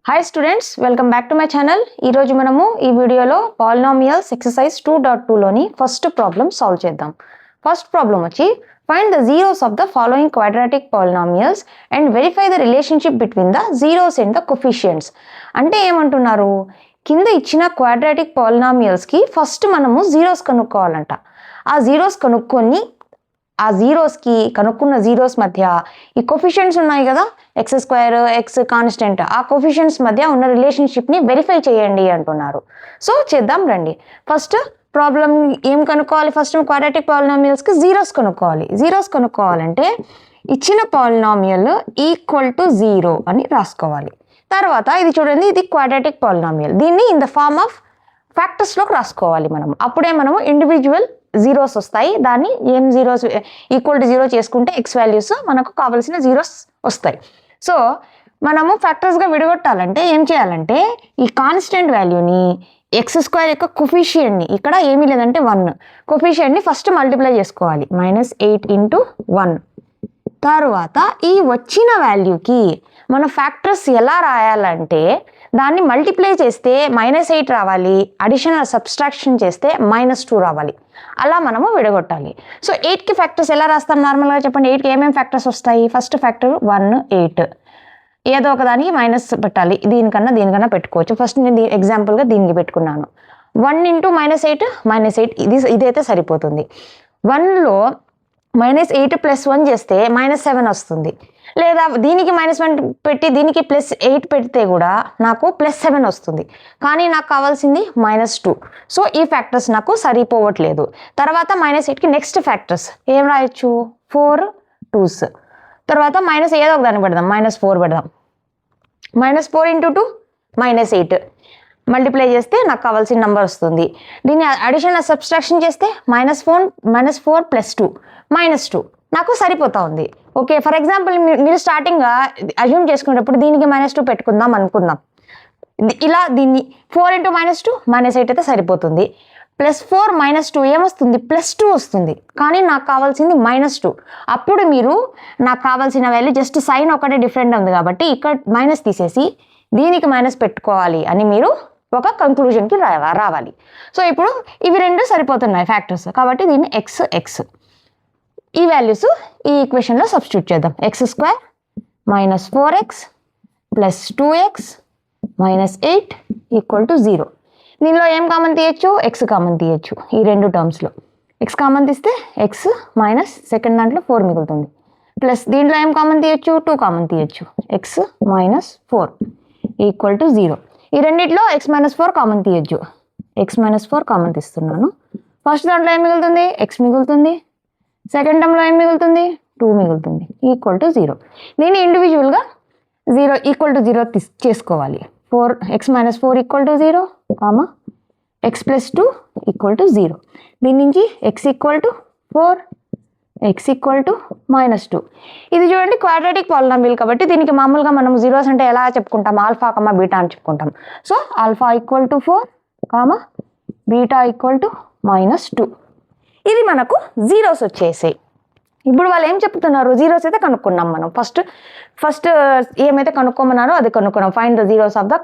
Hi students, welcome back to my channel. ఈ రోజు మనము ఈ వీడియోలో polynomials exercise 2.2 లోని ఫస్ట్ ప్రాబ్లం సాల్వ్ చేద్దాం. ఫస్ట్ ప్రాబ్లం వచ్చి find the zeros of the following quadratic polynomials and verify the relationship between the zeros and the coefficients. అంటే ఏమంటున్నారు, కింద ఇచ్చిన quadratic polynomials కి ఫస్ట్ మనము zeros కనుక్కోవాలంట. ఆ zeros కనుక్కొని ఆ జీరోస్కి కనుక్కున్న జీరోస్ మధ్య ఈ కోఫిషియెంట్స్ ఉన్నాయి కదా, ఎక్స్ స్క్వేర్, ఎక్స్ కాన్స్టెంట్, ఆ కోఫిషియెంట్స్ మధ్య ఉన్న రిలేషన్షిప్ని వెరిఫై చేయండి అంటున్నారు. సో చేద్దాం రండి. ఫస్ట్ ప్రాబ్లం ఏం కనుక్కోవాలి, ఫస్ట్ క్వాడ్రాటిక్ పాలినామియల్స్కి జీరోస్ కనుక్కోవాలి. జీరోస్ కనుక్కోవాలంటే ఇచ్చిన పాలినామియల్ ఈక్వల్ టు 0 అని రాసుకోవాలి. తర్వాత ఇది చూడండి, ఇది క్వాడ్రాటిక్ పాలినామియల్, దీన్ని ఇన్ ద ఫార్మ్ ఆఫ్ ఫ్యాక్టర్స్లోకి రాసుకోవాలి మనం. అప్పుడే మనము ఇండివిజువల్ జీరోస్ వస్తాయి. దాన్ని ఏం జీరోస్ ఈక్వల్ టు 0 చేసుకుంటే ఎక్స్ వాల్యూస్ మనకు కావాల్సిన జీరోస్ వస్తాయి. సో మనము ఫ్యాక్టర్స్గా విడగొట్టాలంటే ఏం చేయాలంటే ఈ కాన్స్టెంట్ వాల్యూని ఎక్స్ స్క్వేర్ యొక్క కొఫిషియెంట్ని, ఇక్కడ ఏమీ లేదంటే 1, కొఫిషియెంట్ని ఫస్ట్ మల్టిప్లై చేసుకోవాలి. -8 × 1. తర్వాత ఈ వచ్చిన వాల్యూకి మన ఫ్యాక్టర్స్ ఎలా రాయాలంటే దాన్ని మల్టిప్లై చేస్తే -8 రావాలి, అడిషనల్ సబ్స్ట్రాక్షన్ చేస్తే -2 రావాలి. అలా మనము విడగొట్టాలి. సో 8కి ఫ్యాక్టర్స్ ఎలా రాస్తాం నార్మల్గా చెప్పండి. 8కి ఏమేమి ఫ్యాక్టర్స్ వస్తాయి? ఫస్ట్ ఫ్యాక్టర్ 1, 8, ఏదో ఒక దానికి మైనస్ పెట్టాలి. దీనికన్నా పెట్టుకోవచ్చు. ఫస్ట్ నేను ఎగ్జాంపుల్గా దీనికి పెట్టుకున్నాను. 1 × -8 ఇదైతే సరిపోతుంది. 1లో -8 + 1 చేస్తే -7 వస్తుంది. లేదా దీనికి -1 పెట్టి దీనికి +8 పెడితే కూడా నాకు +7 వస్తుంది. కానీ నాకు కావాల్సింది -2. సో ఈ ఫ్యాక్టర్స్ నాకు సరిపోవట్లేదు. తర్వాత -8కి నెక్స్ట్ ఫ్యాక్టర్స్ ఏం రాయొచ్చు? 4 2s. తర్వాత ఏదో ఒక దాన్ని పెడదాం, -4 పెడదాం. -4 × 2 -8 మల్టిప్లై చేస్తే నాకు కావాల్సిన నెంబర్ వస్తుంది. దీన్ని అడిషనల్ సబ్స్ట్రాక్షన్ చేస్తే -4 + 2 -2 నాకు సరిపోతా ఉంది. ఓకే, ఫర్ ఎగ్జాంపుల్ మీరు స్టార్టింగ్గా అజ్యూమ్ చేసుకునేటప్పుడు దీనికి -2 పెట్టుకుందాం అనుకుందాం. ఇలా దీన్ని 4 × -2 -8 అయితే సరిపోతుంది. +4 -2 ఏమొస్తుంది? +2 వస్తుంది. కానీ నాకు కావాల్సింది -2. అప్పుడు మీరు నాకు కావాల్సిన వాల్యూ జస్ట్ సైన్ ఒకటే డిఫరెంట్ ఉంది కాబట్టి ఇక్కడ మైనస్ తీసేసి దీనికి మైనస్ పెట్టుకోవాలి అని మీరు ఒక కంక్లూజన్కి రావాలి. సో ఇప్పుడు ఇవి రెండు సరిపోతున్నాయి ఫ్యాక్టర్స్ కాబట్టి దీన్ని x ఈ వాల్యూస్ ఈ ఈక్వేషన్లో సబ్స్టిట్యూట్ చేద్దాం. x² - 4x + 2x - 8 = 0. దీనిలో ఏం కామన్ తీయచ్చు? x కామన్ తీయచ్చు. ఈ రెండు టర్మ్స్లో x కామన్ తీస్తే x మైనస్ సెకండ్ దాంట్లో 4 మిగులుతుంది. ప్లస్ దీంట్లో ఏం కామన్ తీయచ్చు? 2 కామన్ తీయచ్చు. x - 4 = 0. ఈ రెండిట్లో x - 4 కామన్ తీయచ్చు. x - 4 కామన్ తీస్తున్నాను. ఫస్ట్ దాంట్లో ఏం మిగులుతుంది? x మిగులుతుంది. సెకండ్ టర్మ్లో ఏం మిగులుతుంది? 2 మిగులుతుంది. = 0. దీన్ని ఇండివిజువల్గా 0 = 0 చేసుకోవాలి. x - 4 = 0, x + 2 = 0. దీని నుంచి x = 4, x = -2. ఇది చూడండి క్వాడ్రాటిక్ పాలినామియల్ కాబట్టి దీనికి మామూలుగా మనం జీరోస్ అంటే ఎలా చెప్పుకుంటాం? ఆల్ఫా, బీటా అని చెప్పుకుంటాం. So alpha = 4, beta = -2. ఇది మనకు జీరోస్ వచ్చేసాయి. ఇప్పుడు వాళ్ళు ఏం చెప్తున్నారు? జీరోస్ అయితే కనుక్కున్నాం మనం. ఫస్ట్ ఏమైతే కనుక్కోమన్నారో అది కనుక్కున్నాం. Find the zeros of the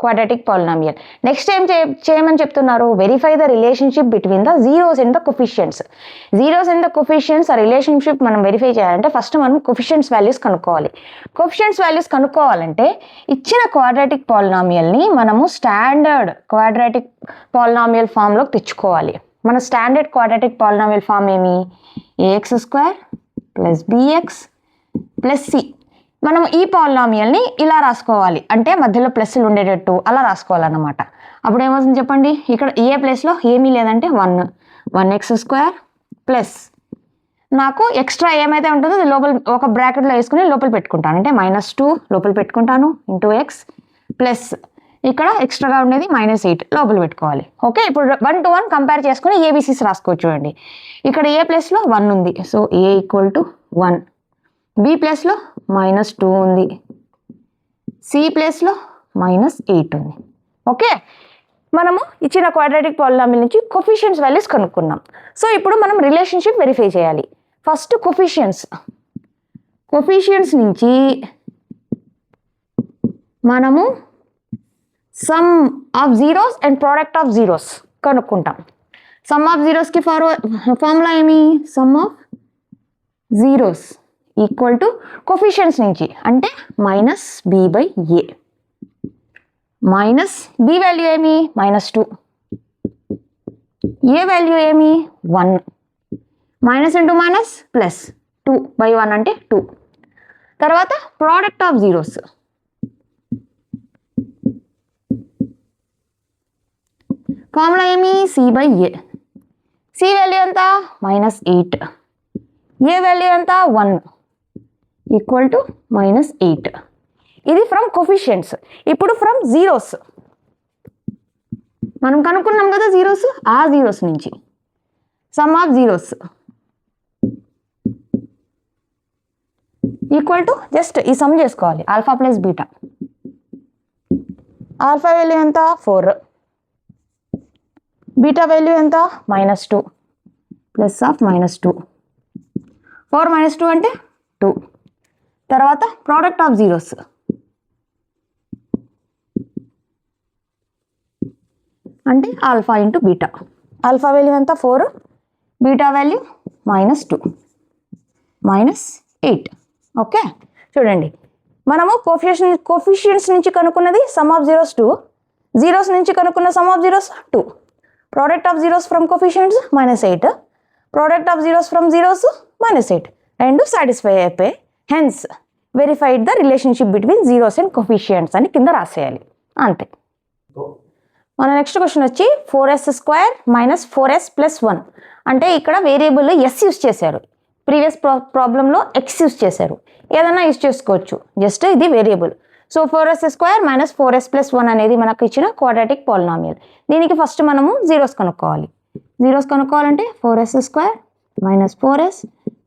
quadratic polynomial. Next ఏం చేయమని చెప్తున్నారు? Verify the relationship between the zeros and the coefficients. Zeros and the coefficients ఆ రిలేషన్షిప్ మనం వెరిఫై చేయాలంటే ఫస్ట్ మనం కొఫిషియెంట్స్ వాల్యూస్ కనుక్కోవాలి. కొఫిషియెంట్స్ వాల్యూస్ కనుక్కోవాలంటే ఇచ్చిన క్వాడ్రాటిక్ పాలినామియల్ని మనము స్టాండర్డ్ క్వాడ్రాటిక్ పాలినామియల్ ఫామ్లోకి తెచ్చుకోవాలి. మన స్టాండర్డ్ క్వాడ్రాటిక్ పాలినామియల్ ఫామ్ ఏమి? ax² + bx + c. మనం ఈ పాలినామియల్ని ఇలా రాసుకోవాలి, అంటే మధ్యలో ప్లస్లు ఉండేటట్టు అలా రాసుకోవాలన్నమాట. అప్పుడు ఏమవుతుంది చెప్పండి? ఇక్కడ ఏ ప్లేస్లో ఏమీ లేదంటే 1x² ప్లస్ నాకు ఎక్స్ట్రా ఏమైతే ఉంటుందో అది లోపల ఒక బ్రాకెట్లో వేసుకుని లోపల పెట్టుకుంటాను. అంటే -2 లోపల పెట్టుకుంటాను x ప్లస్ ఇక్కడ ఎక్స్ట్రాగా ఉండేది -8 లోపల పెట్టుకోవాలి. ఓకే, ఇప్పుడు 1 to 1 కంపేర్ చేసుకుని ఏబీసీస్ రాసుకోవచ్చు. చూడండి, ఇక్కడ ఏ ప్లేస్లో 1 ఉంది, సో a = 1, బి ప్లేస్లో -2 ఉంది, సి ప్లేస్లో -8 ఉంది. ఓకే, మనము ఇచ్చిన క్వాడ్రాటిక్ పాలినామియల్ నుంచి కొఫిషియెంట్స్ వాల్యూస్ కనుక్కున్నాం. సో ఇప్పుడు మనం రిలేషన్షిప్ వెరిఫై చేయాలి. ఫస్ట్ కొఫిషియెంట్స్ నుంచి మనము sum of zeros and product of zeros కనుక్కుంటాం. సమ్ ఆఫ్ జీరోస్కి ఫార్ములా ఏమి, sum of zeros equal to coefficients నుంచి అంటే minus B by A. Minus B value ఏమి -2, ఏ వాల్యూ ఏమి 1, మైనస్ ఇంటూ మైనస్ ప్లస్ 2/1 అంటే 2. తర్వాత ప్రోడక్ట్ ఆఫ్ జీరోస్, ఫార్ములా ఏమి c by a. C value ఎంత -8, ఏ వాల్యూ ఎంత 1 ఈక్వల్ టు -8. ఇది ఫ్రమ్ కోఫిషియన్స్. ఇప్పుడు ఫ్రమ్ జీరోస్ మనం కనుక్కున్నాం కదా జీరోస్, ఆ జీరోస్ నుంచి some of zeros equal to just ఈ సమ్ చేసుకోవాలి, alpha plus beta. Alpha value ఎంత 4, బీటా వాల్యూ ఎంత -2 ప్లస్ ఆఫ్ -2, 4 - 2 అంటే 2. తర్వాత ప్రోడక్ట్ ఆఫ్ జీరోస్, అంటే alpha into beta. Alpha value ఎంత 4, బీటా వాల్యూ -2 -8. ఓకే చూడండి, మనము కోఫిషియన్స్ నుంచి కనుక్కున్నది సమ్ ఆఫ్ జీరోస్ 2, జీరోస్ నుంచి కనుక్కున్న sum of zeros 2. Product of zeros from coefficients -8, product of zeros from zeros -8. రెండు సాటిస్ఫై అయిపోయి hence verified the relationship between zeros and coefficients అని కింద రాసేయాలి అంతే. మన నెక్స్ట్ క్వశ్చన్ వచ్చి 4s² - 4s + 1 అంటే ఇక్కడ వేరియబుల్ ఎస్ యూస్ చేశారు, ప్రీవియస్ ప్రాబ్లంలో ఎక్స్ యూస్ చేశారు, ఏదైనా యూస్ చేసుకోవచ్చు, జస్ట్ ఇది వేరియబుల్. సో 4s² - 4s + 1 అనేది మనకు ఇచ్చిన క్వాడ్రాటిక్ పాలినామియల్. దీనికి ఫస్ట్ మనము జీరోస్ కనుక్కోవాలి. జీరోస్ కనుక్కోవాలంటే 4s² - 4s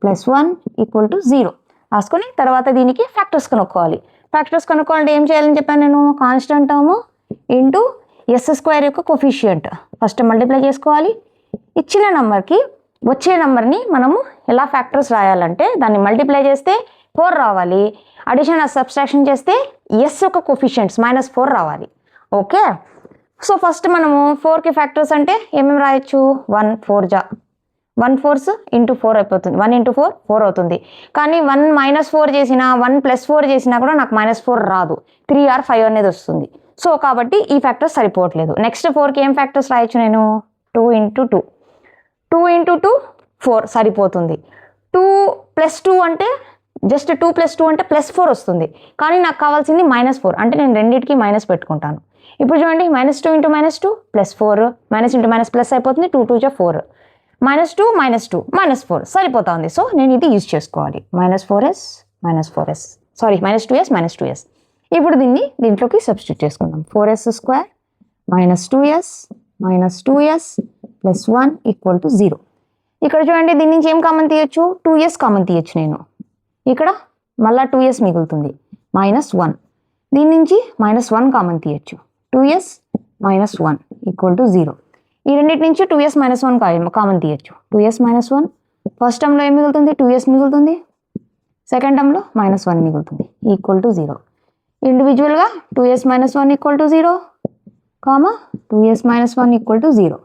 + 1 = 0 రాసుకొని తర్వాత దీనికి ఫ్యాక్టర్స్ కనుక్కోవాలి. ఫ్యాక్టర్స్ కనుక్కోవాలంటే ఏం చేయాలని చెప్పాను నేను, కాన్స్టెంట్ టర్మ్ ఇంటూ s² యొక్క కోఫిషియంట్ ఫస్ట్ మల్టిప్లై చేసుకోవాలి. ఇచ్చిన నెంబర్కి వచ్చే నెంబర్ని మనము ఎలా ఫ్యాక్టర్స్ రాయాలంటే దాన్ని మల్టిప్లై చేస్తే 4 రావాలి, అడిషన్ సబ్స్ట్రాక్షన్ చేస్తే ఎస్ యొక్క కోఫిషియంట్స్ -4 రావాలి. ఓకే, సో ఫస్ట్ మనము 4కి ఫ్యాక్టర్స్ అంటే ఏమేమి రాయొచ్చు, 1 4 జా 1 4s × 4 అయిపోతుంది, 1 × 4 4 అవుతుంది. కానీ 1 -4 చేసినా 1 + 4 చేసినా కూడా నాకు -4 రాదు, 3 or 5 అనేది వస్తుంది. సో కాబట్టి ఈ ఫ్యాక్టర్స్ సరిపోవట్లేదు. నెక్స్ట్ 4కి ఏం ఫ్యాక్టర్స్ రాయొచ్చు నేను, 2 × 2 2 × 2 4 సరిపోతుంది. 2 + 2 అంటే జస్ట్ 2 + 2 అంటే +4 వస్తుంది, కానీ నాకు కావాల్సింది -4 అంటే నేను రెండింటికి మైనస్ పెట్టుకుంటాను. ఇప్పుడు చూడండి -2 × -2 +4, మైనస్ ఇంటూ మైనస్ ప్లస్ అయిపోతుంది, 2 2 = 4, -2 -2 -4 సరిపోతుంది. సో నేను ఇది యూజ్ చేసుకోవాలి, -4s సారీ -2s -2s. ఇప్పుడు దీంట్లోకి సబ్స్టిట్యూట్ చేసుకుందాం. 4s² - 2s + 1 = 0. ఇక్కడ చూడండి దీని నుంచి ఏం కామన్ తీయొచ్చు, 2s కామన్ తీయొచ్చు నేను. ఇక్కడ మళ్ళీ 2s మిగులుతుంది, -1. దీని నుంచి -1 కామన్ తీయొచ్చు, 2s - 1 = 0. ఈ రెండింటి నుంచి 2s - 1 కామన్ తీయొచ్చు, 2s - 1. ఫస్ట్ టర్మ్లో ఏం మిగులుతుంది, 2s మిగులుతుంది, సెకండ్ టర్మ్లో -1 మిగులుతుంది, = 0. ఇండివిజువల్గా 2s - 1 = 0, 2s - 1 = 0.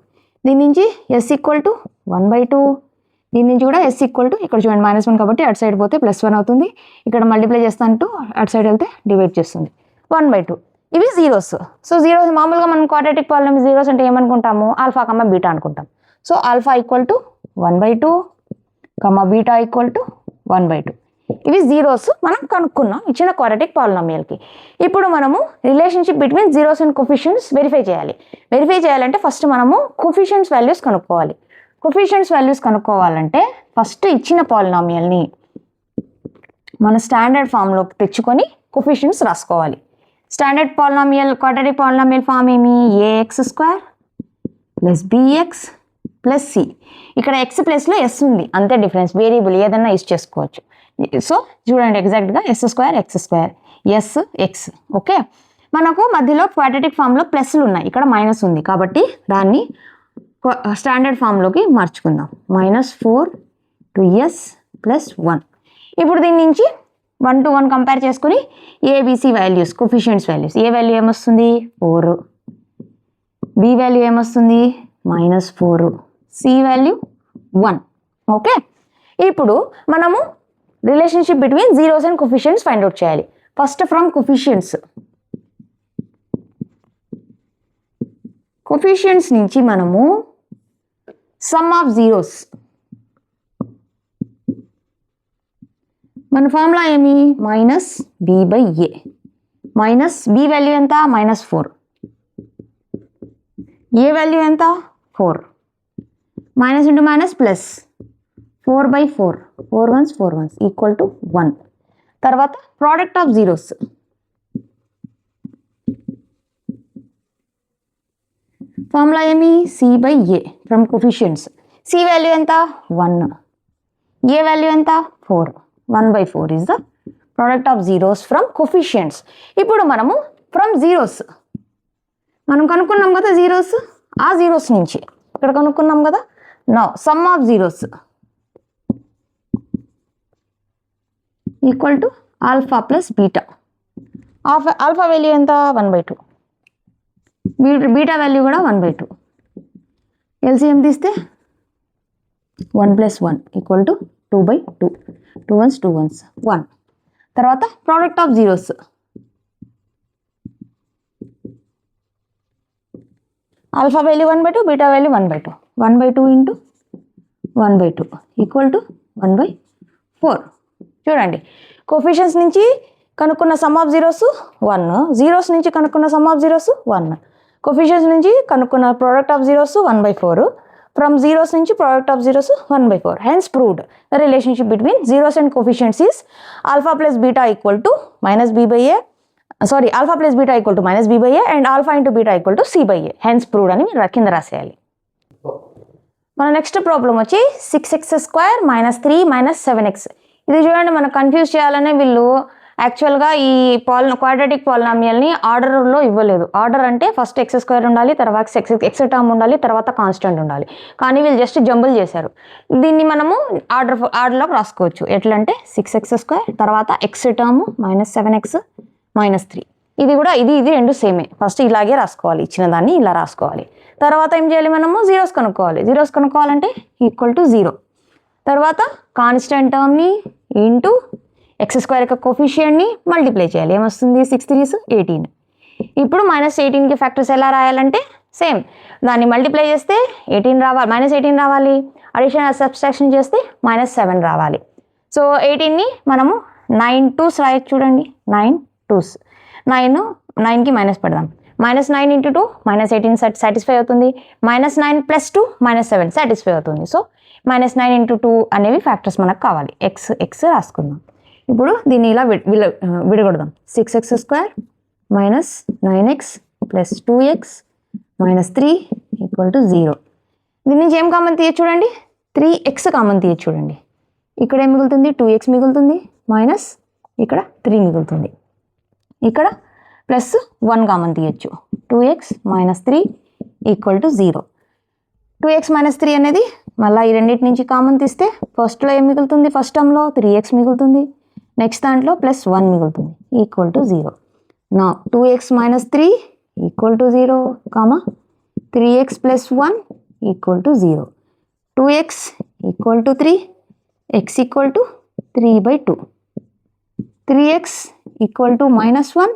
దీని నుంచి s = 1/2, దీని నుంచి కూడా s ఇక్కడ చూడండి -1 కాబట్టి అటు సైడ్ పోతే +1 అవుతుంది, ఇక్కడ మల్టిప్లై చేస్తాను అటు సైడ్ వెళ్తే డివైడ్ చేస్తుంది 1/2. ఇవి జీరోస్. సో జీరోస్ మామూలుగా మనం క్వాడ్రాటిక్ పాలినామియల్ జీరోస్ అంటే ఏమనుకుంటాము, ఆల్ఫా బీటా అనుకుంటాం. So alpha = 1/2, beta = 1/2. ఇవి జీరోస్ మనం కనుక్కున్నాం ఇచ్చిన క్వాడ్రాటిక్ పాలినామియల్కి. ఇప్పుడు మనము relationship between zeros and coefficients verify చేయాలి. వెరిఫై చేయాలంటే ఫస్ట్ మనము కోఫిషియన్స్ వాల్యూస్ కనుక్కోవాలి. కోఫిషియన్స్ వాల్యూస్ కనుక్కోవాలంటే ఫస్ట్ ఇచ్చిన పాలినామియల్ని మన స్టాండర్డ్ ఫామ్లోకి తెచ్చుకొని కోఫిషియన్స్ రాసుకోవాలి. Standard polynomial quadratic polynomial form ఏమి, ax² + bx + c. ఇక్కడ x ప్లేస్లో s ఉంది, అంతే డిఫరెన్స్, వేరియబుల్ ఏదైనా యూజ్ చేసుకోవచ్చు. సో చూడండి ఎగ్జాక్ట్గా s² x² s x. Okay, మనకు మధ్యలో క్వాడ్రాటిక్ ఫామ్లో ప్లస్లు ఉన్నాయి, ఇక్కడ మైనస్ ఉంది కాబట్టి దాన్ని స్టాండర్డ్ ఫామ్లోకి మార్చుకుందాం, -4 2s + 1. ఇప్పుడు దీని నుంచి 1 to 1 కంపేర్ చేసుకుని ఏబిసి వాల్యూస్ కోఫిషియంట్స్ వాల్యూస్. ఏ వాల్యూ ఏమొస్తుంది 4, బి వాల్యూ ఏమొస్తుంది -4, సి వాల్యూ 1. ఓకే, ఇప్పుడు మనము relationship between zeros and coefficients find out చేయాలి. ఫస్ట్ ఫ్రమ్ కోఫిషియంట్స్ నుంచి మనము సమ్ ఆఫ్ జీరోస్, మన ఫార్ములా ఏమి -b/a. బి వాల్యూ ఎంత -4, ఏ వాల్యూ ఎంత 4, minus into minus plus 4/4, 4 ones 4 ones equal to 1. తర్వాత ప్రోడక్ట్ ఆఫ్ జీరోస్, ఫార్ములా ఏమి c/a from coefficients. C value ఎంత 1, ఏ వాల్యూ ఎంత 4, 1/4 is the product of zeros from coefficients. ఇప్పుడు మనము ఫ్రమ్ జీరోస్ మనం కనుక్కున్నాం కదా జీరోస్, ఆ జీరోస్ నుంచి ఇక్కడ కనుక్కున్నాం కదా. Now some of zeros equal to alpha plus beta. Alpha value ఎంత 1/2, బీటా వాల్యూ కూడా 1/2. ఎల్సిఎం తీస్తే 1 + 1 ఈక్వల్ టు 2/2, 2 ones 2 ones 1. తర్వాత product of zeros, alpha value 1/2, beta value 1/2, 1/2 into 1/2 equal to 1/4. చూడండి, కోఫిషియంట్స్ నుంచి కనుక్కున్న సమ్ ఆఫ్ జీరోస్ 1, జీరోస్ నుంచి కనుక్కున్న sum of zeros 1, coefficients నుంచి కనుక్కున్న product of zeros 1/4, from zeros నుంచి product of zeros 1/4. Hence proved the relationship between zeros and coefficients is alpha plus beta equal to -b/a, alpha plus beta equal to -b/a and alpha into beta equal to c/a. Hence proved అని మీరు కింద రాసేయాలి. మన next problem వచ్చి 6x² - 3 - 7x. ఇది చూడండి, మనకు confuse చేయాలనే వీళ్ళు యాక్చువల్గా ఈ క్వాడ్రాటిక్ పాలినామియల్ని ఆర్డర్లో ఇవ్వలేదు. ఆర్డర్ అంటే ఫస్ట్ x² ఉండాలి, తర్వాత x టర్మ్ ఉండాలి, తర్వాత కాన్స్టెంట్ ఉండాలి. కానీ వీళ్ళు జస్ట్ జంబుల్ చేశారు. దీన్ని మనము ఆర్డర్లోకి రాసుకోవచ్చు. ఎట్లా అంటే 6x² తర్వాత x టర్మ్ -7x -3. ఇది కూడా ఇది రెండు సేమే. ఫస్ట్ ఇలాగే రాసుకోవాలి, ఇచ్చిన దాన్ని ఇలా రాసుకోవాలి. తర్వాత ఏం చేయాలి, మనము జీరోస్ కనుక్కోవాలి. జీరోస్ కనుక్కోవాలంటే ఈక్వల్ టు 0. తర్వాత కాన్స్టెంట్ టర్మ్ని ఇంటూ x² యొక్క కోఫిషియంట్ని మల్టిప్లై చేయాలి. ఏమొస్తుంది 6 3s 18. ఇప్పుడు -18కి ఫ్యాక్టర్స్ ఎలా రాయాలంటే సేమ్, దాన్ని మల్టిప్లై చేస్తే 18 రావాలి, -18 రావాలి. అడిషన్ సబ్స్ట్రాక్షన్ చేస్తే -7 రావాలి. సో 18ని మనము 9 2s రాయొచ్చు. చూడండి, 9 2s, 9కి మైనస్ పెడదాం. -9 × 2 -18 సాటిస్ఫై అవుతుంది. -9 + 2 -7 సాటిస్ఫై అవుతుంది. సో -9 × 2 అనేవి ఫ్యాక్టర్స్ మనకు కావాలి. x రాసుకుందాం. ఇప్పుడు దీన్ని ఇలా విడగొడదాం. 6x² - 9x + 2x - 3 = 0. దీని నుంచి ఏం కామన్ తీయచ్చు చూడండి, 3x కామన్ తీయచ్చు చూడండి. ఇక్కడ ఏం మిగులుతుంది 2x మిగులుతుంది, మైనస్ ఇక్కడ 3 మిగులుతుంది. ఇక్కడ +1 కామన్ తీయచ్చు. 2x - 3 = 0. 2x - 3 అనేది మళ్ళీ ఈ రెండింటి నుంచి కామన్ తీస్తే ఫస్ట్లో ఏం మిగులుతుంది, ఫస్ట్ టర్మ్లో 3x మిగులుతుంది, నెక్స్ట్ దాంట్లో +1 మిగులుతుంది = 0. నా 2x - 3 = 0, 3x + 1 = 0. 2x = 3, x = 3/2. 3x = -1,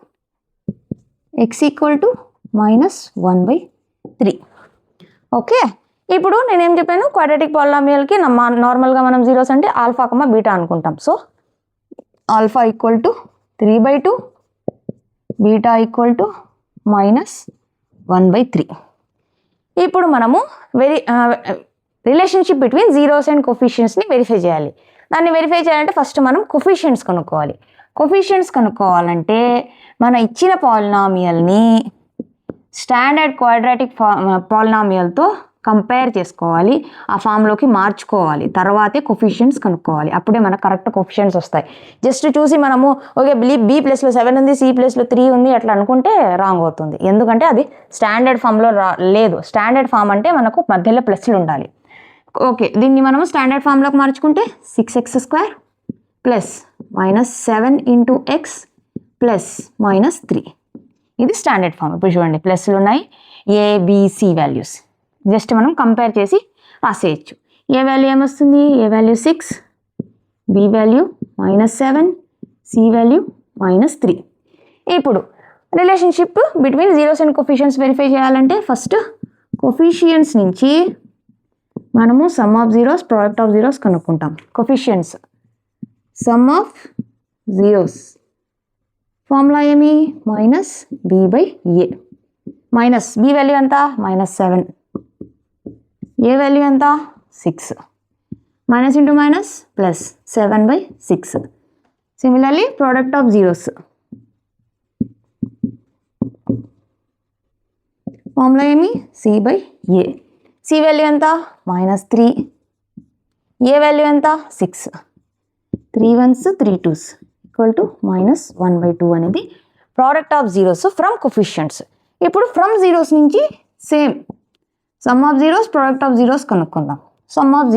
x = -1/3. Okay, ఇప్పుడు నేనేం చెప్పాను, క్వాడ్రాటిక్ పాలినామియల్కి నార్మల్గా మనం జీరోస్ అంటే ఆల్ఫా బీటా అనుకుంటాం. So alpha = 3/2, beta = -1/3. ఇప్పుడు మనము రిలేషన్షిప్ బిట్వీన్ జీరోస్ అండ్ కోఫిషియంట్స్ని వెరిఫై చేయాలి. దాన్ని వెరిఫై చేయాలంటే ఫస్ట్ మనం కోఫిషియంట్స్ కనుక్కోవాలి. కోఫిషియంట్స్ కనుక్కోవాలంటే మన ఇచ్చిన పాలినామియల్ని స్టాండర్డ్ క్వాడ్రాటిక్ పాలినామియల్తో కంపేర్ చేసుకోవాలి, ఆ ఫామ్లోకి మార్చుకోవాలి, తర్వాతే కోఫిషియంట్స్ కనుక్కోవాలి. అప్పుడే మనకు కరెక్ట్ కోఫిషియంట్స్ వస్తాయి. జస్ట్ చూసి మనము ఓకే B ప్లస్లో 7 ఉంది, C ప్లస్లో 3 ఉంది అట్లా అనుకుంటే రాంగ్ అవుతుంది. ఎందుకంటే అది స్టాండర్డ్ ఫామ్లో లేదు. స్టాండర్డ్ ఫామ్ అంటే మనకు మధ్యలో ప్లస్లు ఉండాలి. ఓకే, దీన్ని మనము స్టాండర్డ్ ఫామ్లోకి మార్చుకుంటే 6x² plus -7 into X plus -3. ఇది స్టాండర్డ్ ఫామ్. ఇప్పుడు చూడండి ప్లస్లు ఉన్నాయి, ఏబిసి వాల్యూస్ జస్ట్ మనం కంపేర్ చేసి రాసేయచ్చు. ఏ వాల్యూ ఏమొస్తుంది? A value 6, B value -7, C value -3. ఇప్పుడు relationship between zeros and coefficients verify చేయాలంటే ఫస్ట్ కోఫిషియన్స్ నుంచి మనము sum of zeros product of zeros కనుక్కుంటాం. Coefficients sum of zeros formula ఏమి? -b/a. మైనస్ బి వాల్యూ ఎంత? -7, ఏ value ఎంత? 6. Minus into minus plus 7/6. Similarly product of zeros formula ఏమి? c/a. C value ఎంత? -3, ఏ value ఎంత? 6. 3 1s 3 2s = -1/2 అనేది product of zeros from coefficients. ఇప్పుడు from zeros నుంచి same some of zeros product of zeros కనుక్కుందాం. Some of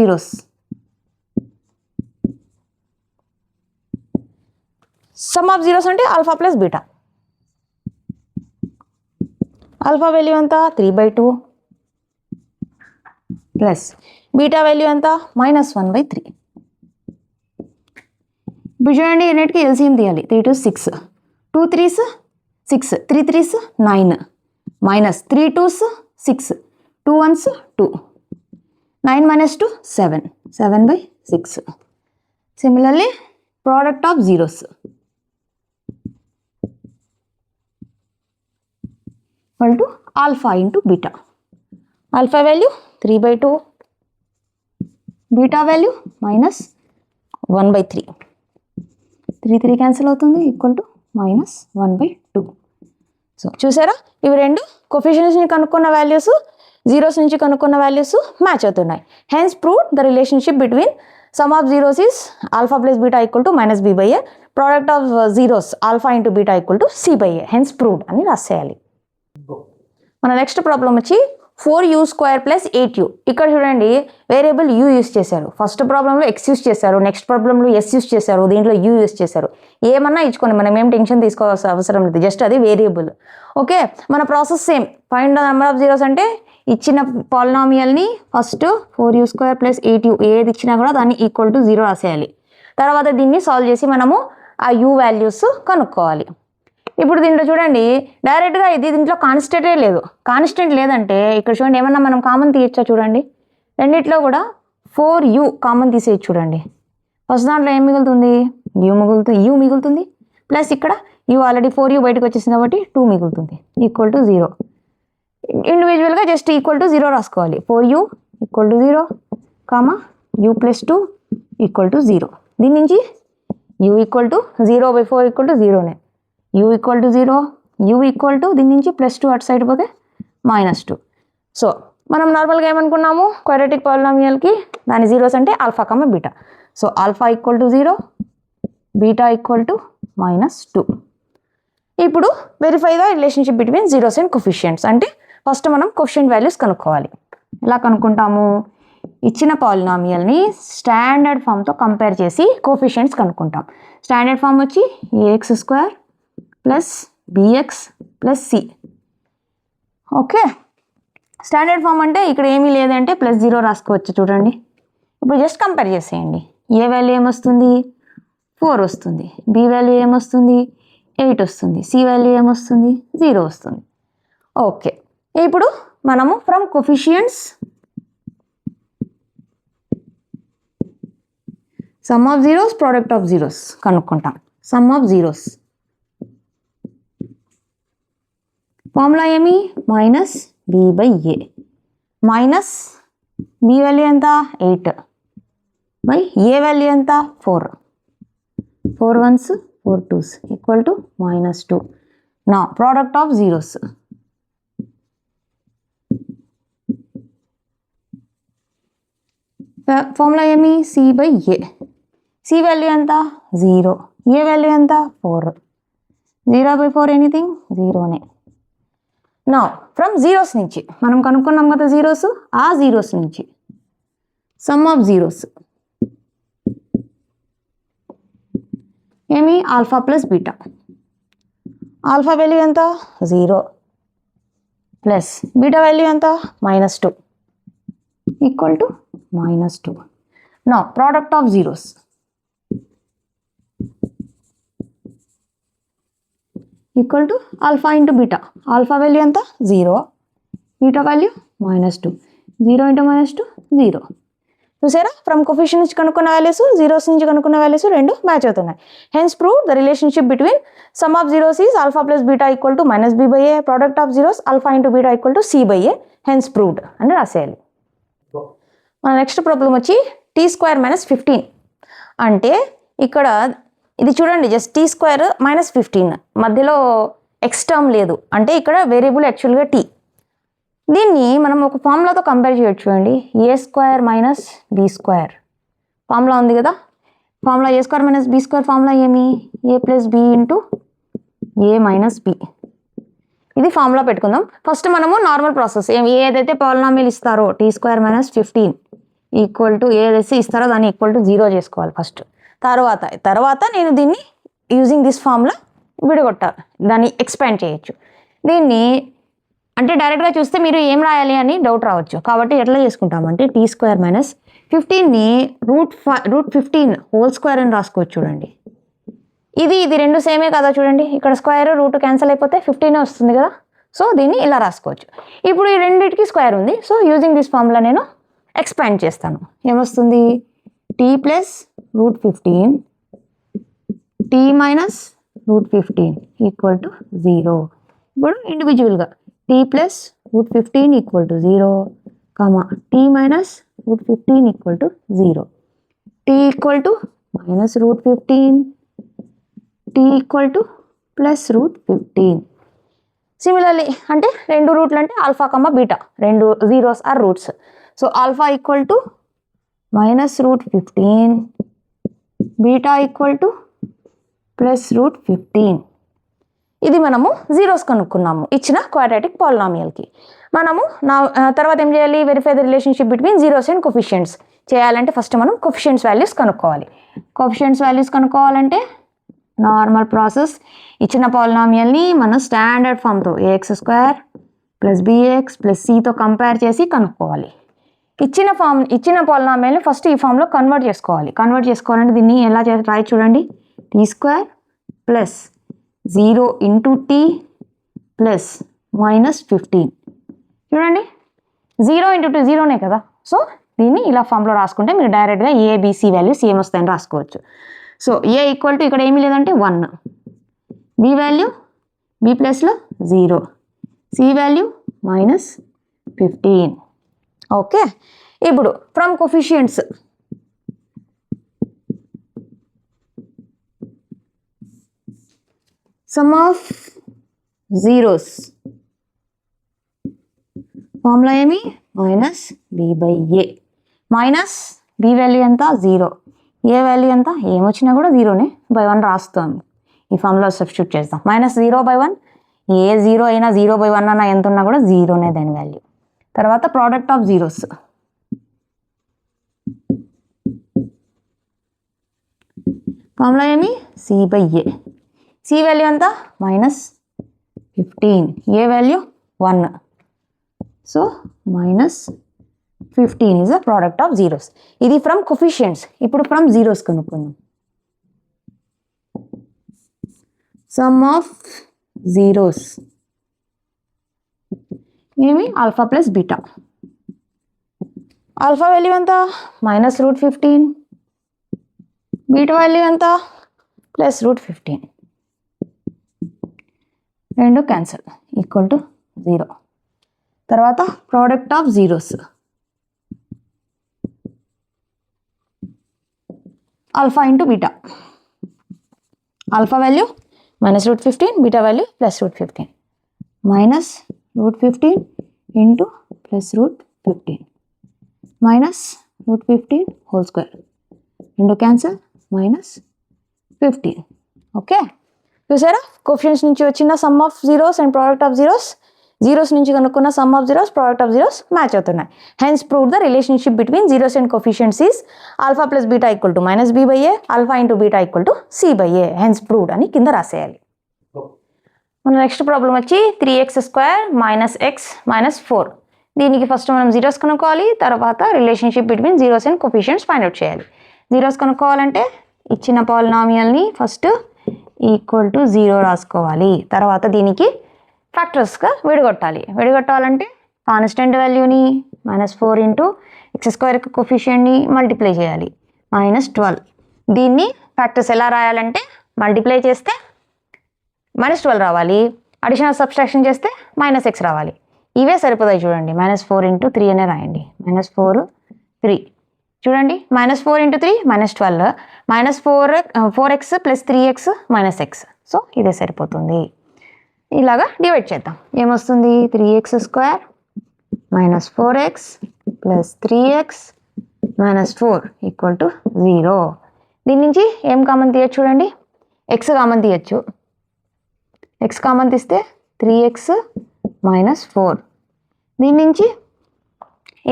zeros అంటే alpha plus beta. Alpha value ఎంత? 3/2 plus beta value ఎంత? -1/3. ఇప్పుడు చూడండి రెండింటికి ఎల్సిఎం తీయాలి. 3 2 6, 2 3s 6, 3 3s 9, -3 2s 6, 2 1s 2, 9 - 2 7, 7/6. Similarly product of zeros alpha into beta. Alpha value 3/2, beta value -1/3. 3 3 cancel అవుతుంది =-1/2. So చూసారా, ఇవి రెండు కోఫిషియన్స్ నుంచి కనుక్కున్న వాల్యూస్, జీరోస్ నుంచి కనుక్కున్న వాల్యూస్ మ్యాచ్ అవుతున్నాయి. Hence proved the relationship between some of zeros is alpha plus beta =-b/a. Product of zeros alpha into beta =c/a. Hence proved అని రాసేయాలి. మన నెక్స్ట్ ప్రాబ్లం వచ్చి 4u² + 8u. ఇక్కడ చూడండి వేరియబుల్ u యూస్ చేశారు. First ప్రాబ్లంలో x use చేశారు, next ప్రాబ్లంలో s use చేశారు, దీంట్లో u యూస్ చేశారు. ఏమన్నా ఇచ్చుకోండి, మనం ఏం టెన్షన్ తీసుకోవాల్సిన అవసరం లేదు, జస్ట్ అది వేరియబుల్. ఓకే, మన process same. Find the number of zeros అంటే ఇచ్చిన పాలినామియల్ని ఫస్ట్ 4u² + 8u ఏది ఇచ్చినా కూడా దాన్ని =0 రాసేయాలి. తర్వాత దీన్ని సాల్వ్ చేసి మనము ఆ u వాల్యూస్ కనుక్కోవాలి. ఇప్పుడు దీంట్లో చూడండి డైరెక్ట్గా దీంట్లో కాన్స్టెంట్ లేదంటే ఇక్కడ చూడండి ఏమన్నా మనం కామన్ తీయచ్చా? చూడండి రెండిట్లో కూడా 4u కామన్ తీసేయచ్చు. చూడండి ఫస్ట్ దాంట్లో ఏం మిగులుతుంది? u మిగులుతుంది ప్లస్ ఇక్కడ u ఆల్రెడీ 4u బయటకు వచ్చేసింది కాబట్టి 2 మిగులుతుంది =0. ఇండివిజువల్గా జస్ట్ =0 రాసుకోవాలి. 4u = 0, u + 2 =0. దీని నుంచి u = 0/4 0నే. u = 0, u దీని నుంచి +2 అటు సైడ్ పోతే -2. సో మనం నార్మల్గా ఏమనుకున్నాము క్వాడ్రాటిక్ పాలినామియల్కి దాని జీరోస్ అంటే alpha beta. So alpha =0, beta -2. ఇప్పుడు verify the relationship between zeros and coefficients అంటే ఫస్ట్ మనం కోఫిషియంట్ వాల్యూస్ కనుక్కోవాలి. ఎలా కనుక్కుంటాము? ఇచ్చిన పాలినామియల్ని స్టాండర్డ్ ఫామ్తో కంపేర్ చేసి కోఫిషియంట్స్ కనుక్కుంటాం. స్టాండర్డ్ ఫామ్ వచ్చి ax² + bx + c. Okay, standard form అంటే ఇక్కడ ఏమీ లేదంటే +0 రాసుకోవచ్చు. చూడండి ఇప్పుడు జస్ట్ కంపేర్ చేసేయండి. ఏ వాల్యూ ఏమొస్తుంది? 4 వస్తుంది. బి వాల్యూ ఏమొస్తుంది? 8 వస్తుంది. సి వాల్యూ ఏమొస్తుంది? 0 వస్తుంది. ఓకే, ఇప్పుడు మనము from coefficients sum of zeros product of zeros కనుక్కుంటాం. సమ్ ఆఫ్ జీరోస్ ఫార్ములా ఏమి? -b/a. మైనస్ బి వాల్యూ ఎంత? 8 బై ఏ వాల్యూ ఎంత? 4. 4 1s 4 2s =-2. నా ప్రోడక్ట్ ఆఫ్ జీరోస్ ఫార్ములా ఏమి? c/a. సి వాల్యూ ఎంత? 0, ఏ వాల్యూ ఎంత? 4. 0/4 ఎనీథింగ్? 0నే. నా ఫ్రమ్ జీరోస్ నుంచి మనం కనుక్కున్నాం కదా జీరోస్, ఆ జీరోస్ నుంచి సమ్ ఆఫ్ జీరోస్ ఏమి alpha plus beta. Alpha value ఎంత 0 ప్లస్ బీటా వాల్యూ ఎంత -2 equal to -2. Now product of zeros equal to alpha into beta. Alpha value ఎంత 0, బీటా వాల్యూ -2. 0 ఇంటూ -2 0. చూసారా, ఫ్రమ్ కోఫిషియెంట్ నుంచి కనుక్కున్న వాల్యూస్, జీరోస్ నుంచి కనుక్కున్న వాల్యూస్ రెండు మ్యాచ్ అవుతున్నాయి. Hence prove the relationship between some of zeros is alpha plus beta equal to -b/a. Product of zeros alpha into beta equal to c/a. Hence proved అని రాసేయాలి. మన next problem వచ్చి t² - 15 అంటే ఇక్కడ ఇది చూడండి, just t² - 15 మధ్యలో X term లేదు, అంటే ఇక్కడ వేరియబుల్ యాక్చువల్గా t. దీన్ని మనం ఒక ఫార్ములాతో కంపేర్ చేయొచ్చు. చూడండి, a² - b². ఫార్ములా ఉంది కదా, ఫార్ములా a² - b² ఫార్ములా ఏమి a + b into a - b. ఇది ఫార్ములా పెట్టుకుందాం. ఫస్ట్ మనము నార్మల్ ప్రాసెస్ ఏదైతే పాలినామియల్ ఇస్తారో t² - 15 ఈక్వల్ టు ఏదైతే ఇస్తారో దాన్ని ఈక్వల్ టు 0 చేసుకోవాలి ఫస్ట్. తర్వాత నేను దీన్ని యూజింగ్ దిస్ ఫార్ములా విడగొట్టాలి, దాన్ని ఎక్స్పాండ్ చేయొచ్చు. దీన్ని అంటే డైరెక్ట్గా చూస్తే మీరు ఏం రాయాలి అని డౌట్ రావచ్చు. కాబట్టి ఎట్లా చేసుకుంటామంటే t² - 15ని √15² అని రాసుకోవచ్చు. చూడండి, ఇది రెండు సేమే కదా. చూడండి, ఇక్కడ స్క్వేర్ రూట్ క్యాన్సిల్ అయిపోతే 15 వస్తుంది కదా. సో దీన్ని ఇలా రాసుకోవచ్చు. ఇప్పుడు ఈ రెండింటికి స్క్వేర్ ఉంది. సో యూజింగ్ దిస్ ఫార్ములా నేను ఎక్స్పాండ్ చేస్తాను. ఏమొస్తుంది, t + √15 t - √15 ఈక్వల్ టు 0. ఇప్పుడు ఇండివిజువల్గా t + √15 equal to 0, t - √15 equal to 0. t equal to -√15, t equal to +√15. Similarly అంటే రెండు రూట్లు అంటే ఆల్ఫా బీటా, రెండు zeros or roots. So alpha equal to -√15, beta equal to +√15. ఇది మనము జీరోస్ కనుక్కున్నాము ఇచ్చిన క్వాడ్రాటిక్ పాలినామియల్కి. మనము తర్వాత ఏం చేయాలి, verify the relationship between zeros and coefficients చేయాలంటే ఫస్ట్ మనం కోఫిషియెంట్స్ వాల్యూస్ కనుక్కోవాలి. కోఫిషియెంట్స్ వాల్యూస్ కనుక్కోవాలంటే నార్మల్ ప్రాసెస్, ఇచ్చిన పాలినామియల్ని మనం స్టాండర్డ్ ఫామ్తో ax² + bx + cతో కంపేర్ చేసి కనుక్కోవాలి. ఇచ్చిన పాలినామియల్ని ఫస్ట్ ఈ ఫామ్లో కన్వర్ట్ చేసుకోవాలంటే దీన్ని ఎలా రాయి చూడండి, t² + 0 ఇంటూ t ప్లస్ -15. చూడండి, 0 ఇంటూ 2 0నే కదా. సో దీన్ని ఇలా ఫామ్లో రాసుకుంటే మీరు డైరెక్ట్గా ABC వాల్యూస్ ఏమొస్తాయని రాసుకోవచ్చు. సో a ఈక్వల్ టు ఇక్కడ ఏమీ లేదంటే 1, b వాల్యూ b+లో 0, c వాల్యూ -15. ఓకే, ఇప్పుడు from coefficients sum of zeros formula ఏమి -b/a. -b వాల్యూ ఎంత 0, a వాల్యూ ఎంత ఏమొచ్చినా కూడా 0నే, బై 1 రాస్తాము. ఈ ఫార్ములా సబ్స్టిట్యూట్ చేద్దాం. -0/1, ఏ 0 అయినా 0/1 అన్న ఎంత ఉన్నా కూడా 0నే దాని వాల్యూ. తర్వాత ప్రోడక్ట్ ఆఫ్ జీరోస్ ఫార్ములా ఏమి c/a. c వాల్యూ ఎంత -15, a value 1. So -15 is the product of zeros. ఇది ఫ్రమ్ కోఫిషియెంట్స్. ఇప్పుడు ఫ్రమ్ జీరోస్ కనుక్కుందాం. సమ్ ఆఫ్ జీరోస్ ఏమి alpha plus beta. Alpha value ఎంత -√15, బీటా వాల్యూ ఎంత +√15. రెండు క్యాన్సల్ ఈక్వల్ టు 0. తర్వాత product of zeros alpha into beta. Alpha value -√15, beta value +√15. -√15 into +√15 -√15 whole square. రెండు cancel -15. Okay, చూసారా, coefficients నుంచి వచ్చిన sum of zeros and product of zeros. Zeros నుంచి కనుక్కున్న sum of zeros product of zeros match అవుతున్నాయి. Hence prove the relationship between zeros and coefficients is alpha plus beta equal to minus B by A, alpha into beta equal to c by a. Hence proved అని కింద రాసేయాలి. మన next problem వచ్చి 3x² minus X minus 4. దీనికి first మనం zeros కనుక్కోవాలి, తర్వాత relationship between zeros and coefficients find out చేయాలి. Zeros కనుక్కోవాలంటే ఇచ్చిన పాలినామియల్ని ఫస్ట్ ఈక్వల్ టు 0 రాసుకోవాలి. తర్వాత దీనికి ఫ్యాక్టర్స్గా విడగొట్టాలంటే కాన్స్టెంట్ వాల్యూని -4 ఇంటూ x² కోఫిషియెంట్ని మల్టిప్లై చేయాలి, -12. దీన్ని ఫ్యాక్టర్స్ ఎలా రాయాలంటే మల్టిప్లై చేస్తే -12 రావాలి, అడిషనల్ సబ్స్ట్రాక్షన్ చేస్తే -x రావాలి. ఇవే సరిపోతాయి చూడండి. -4 ఇంటూ 3 అనే రాయండి. -4 3 చూడండి. -4 into 3 -12, -4x plus 3x -x. So ఇదే సరిపోతుంది. ఇలాగా డివైడ్ చేద్దాం. ఏమొస్తుంది? 3x² minus 4x plus 3x minus 4 equal to 0. దీని నుంచి ఏం కామన్ తీయచ్చు చూడండి. x కామన్ తీయచ్చు. x కామన్ తీస్తే 3x మైనస్ 4. దీని నుంచి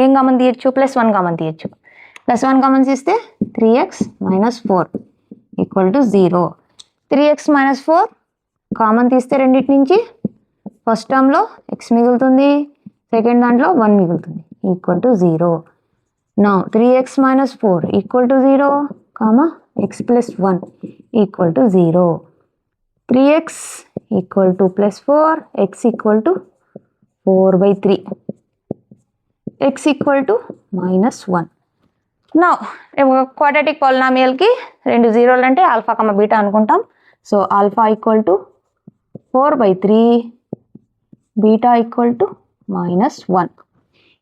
ఏం కామన్ తీయచ్చు? +1 కామన్ తీయచ్చు. +1 కామన్ తీస్తే 3x minus 4 equal to 0. 3x minus 4 common తీస్తే రెండింటి నుంచి ఫస్ట్ టర్మ్లో x మిగులుతుంది, సెకండ్ దాంట్లో 1 మిగులుతుంది, equal to 0. Now 3x minus 4 equal to 0, x plus 1 equal to 0. 3x equal to +4, x equal to 4/3, x equal to -1. Now quadratic పాలినామియల్కి 2 జీరోలు అంటే ఆల్ఫా కమ బీటా అనుకుంటాం. So alpha equal to 4/3, beta equal to -1.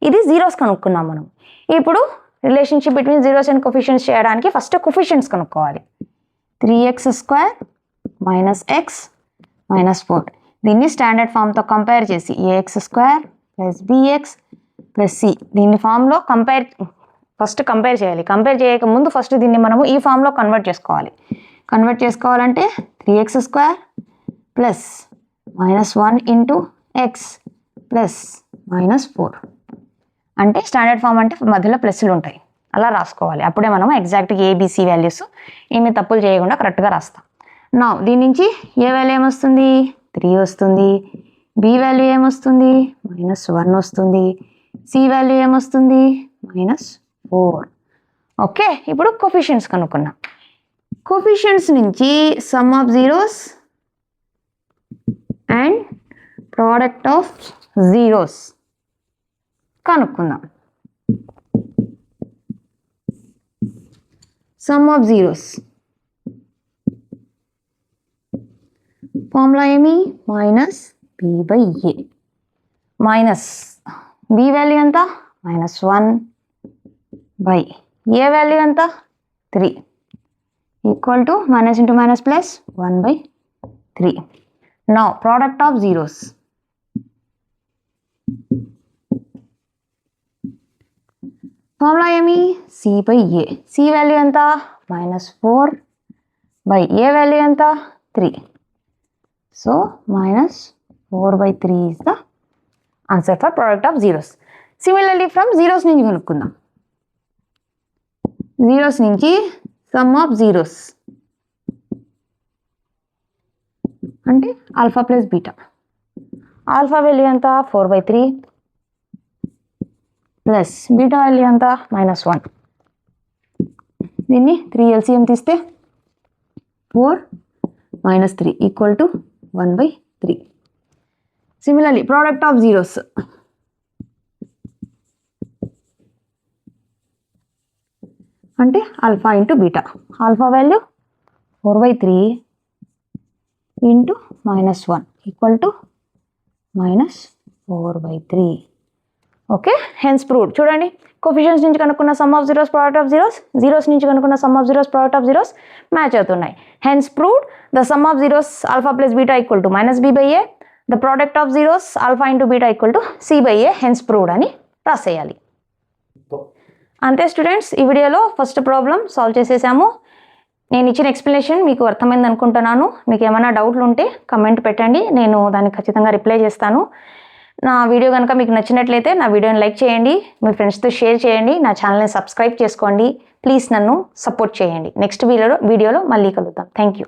ఇది zeros కనుక్కున్నాం మనం. ఇప్పుడు relationship between zeros and coefficients చేయడానికి first కోఫిషియెంట్స్ కనుక్కోవాలి. 3x² minus X minus 4. దీన్ని స్టాండర్డ్ ఫామ్తో కంపేర్ చేసి ax² plus bx plus c దీన్ని ఫామ్లో ఫస్ట్ కంపేర్ చేయాలి. కంపేర్ చేయక ముందు ఫస్ట్ దీన్ని మనము ఈ ఫామ్లో కన్వర్ట్ చేసుకోవాలంటే 3x² plus -1 into X plus -4 అంటే స్టాండర్డ్ ఫామ్ అంటే మధ్యలో ప్లస్లు ఉంటాయి, అలా రాసుకోవాలి. అప్పుడే మనం ఎగ్జాక్ట్గా ఏబిసి వాల్యూస్ ఏమీ తప్పులు చేయకుండా కరెక్ట్గా రాస్తాం. నా దీని నుంచి ఏ వాల్యూ ఏమొస్తుంది? 3 వస్తుంది. బి వాల్యూ ఏమొస్తుంది? -1 వస్తుంది. సి వాల్యూ ఏమొస్తుంది? -4. ఓకే, ఇప్పుడు కోఫిషియెంట్స్ కనుక్కున్నాం. కోఫిషియెంట్స్ నుంచి some of zeros and product of zeros కనుక్కుందాం. సమ్ ఆఫ్ జీరోస్ ఫార్ములా ఏమి? -b/a. మైనస్ బి వాల్యూ ఎంత? -1 బై ఏ వాల్యూ ఎంత? 3 equal to minus into minus plus 1/3. Now product of zeros. Formula ఏమి? c/a. C value ఎంత? -4 by A value ఎంత? 3. So -4/3 is the answer for product of zeros. Similarly from zeros నుంచి కనుక్కుందాం. Zeros నుంచి some of zeros అంటే alpha plus beta. Alpha value ఎంత? 4/3 plus beta value ఎంత? -1. దీన్ని 3 LCM తీస్తే 4 - 3 equal to 1/3. Similarly product of zeros అంటే alpha into beta. Alpha value 4/3 into -1 equal to -4/3. Okay, hence proved. చూడండి, కోఫిషియెంట్స్ నుంచి కనుక్కున్న sum of zeros product of zeros, zeros నుంచి కనుక్కున్న sum of zeros product of zeros match అవుతున్నాయి. Hence proved the sum of zeros alpha plus beta equal to -b/a, the product of zeros alpha into beta equal to c/a. Hence proved అని రాసేయాలి. అంతే students, ఈ వీడియోలో first problem solve చేసేసాము. నేను ఇచ్చిన explanation మీకు అర్థమైంది అనుకుంటున్నాను. మీకు ఏమైనా డౌట్లు ఉంటే కమెంట్ పెట్టండి, నేను దానికి ఖచ్చితంగా రిప్లై చేస్తాను. నా వీడియో కనుక మీకు నచ్చినట్లయితే నా వీడియోని లైక్ చేయండి, మీ ఫ్రెండ్స్తో షేర్ చేయండి, నా ఛానల్ని సబ్స్క్రైబ్ చేసుకోండి. ప్లీజ్ నన్ను సపోర్ట్ చేయండి. నెక్స్ట్ వీడియోలో మళ్ళీ కలుద్దాం. Thank you.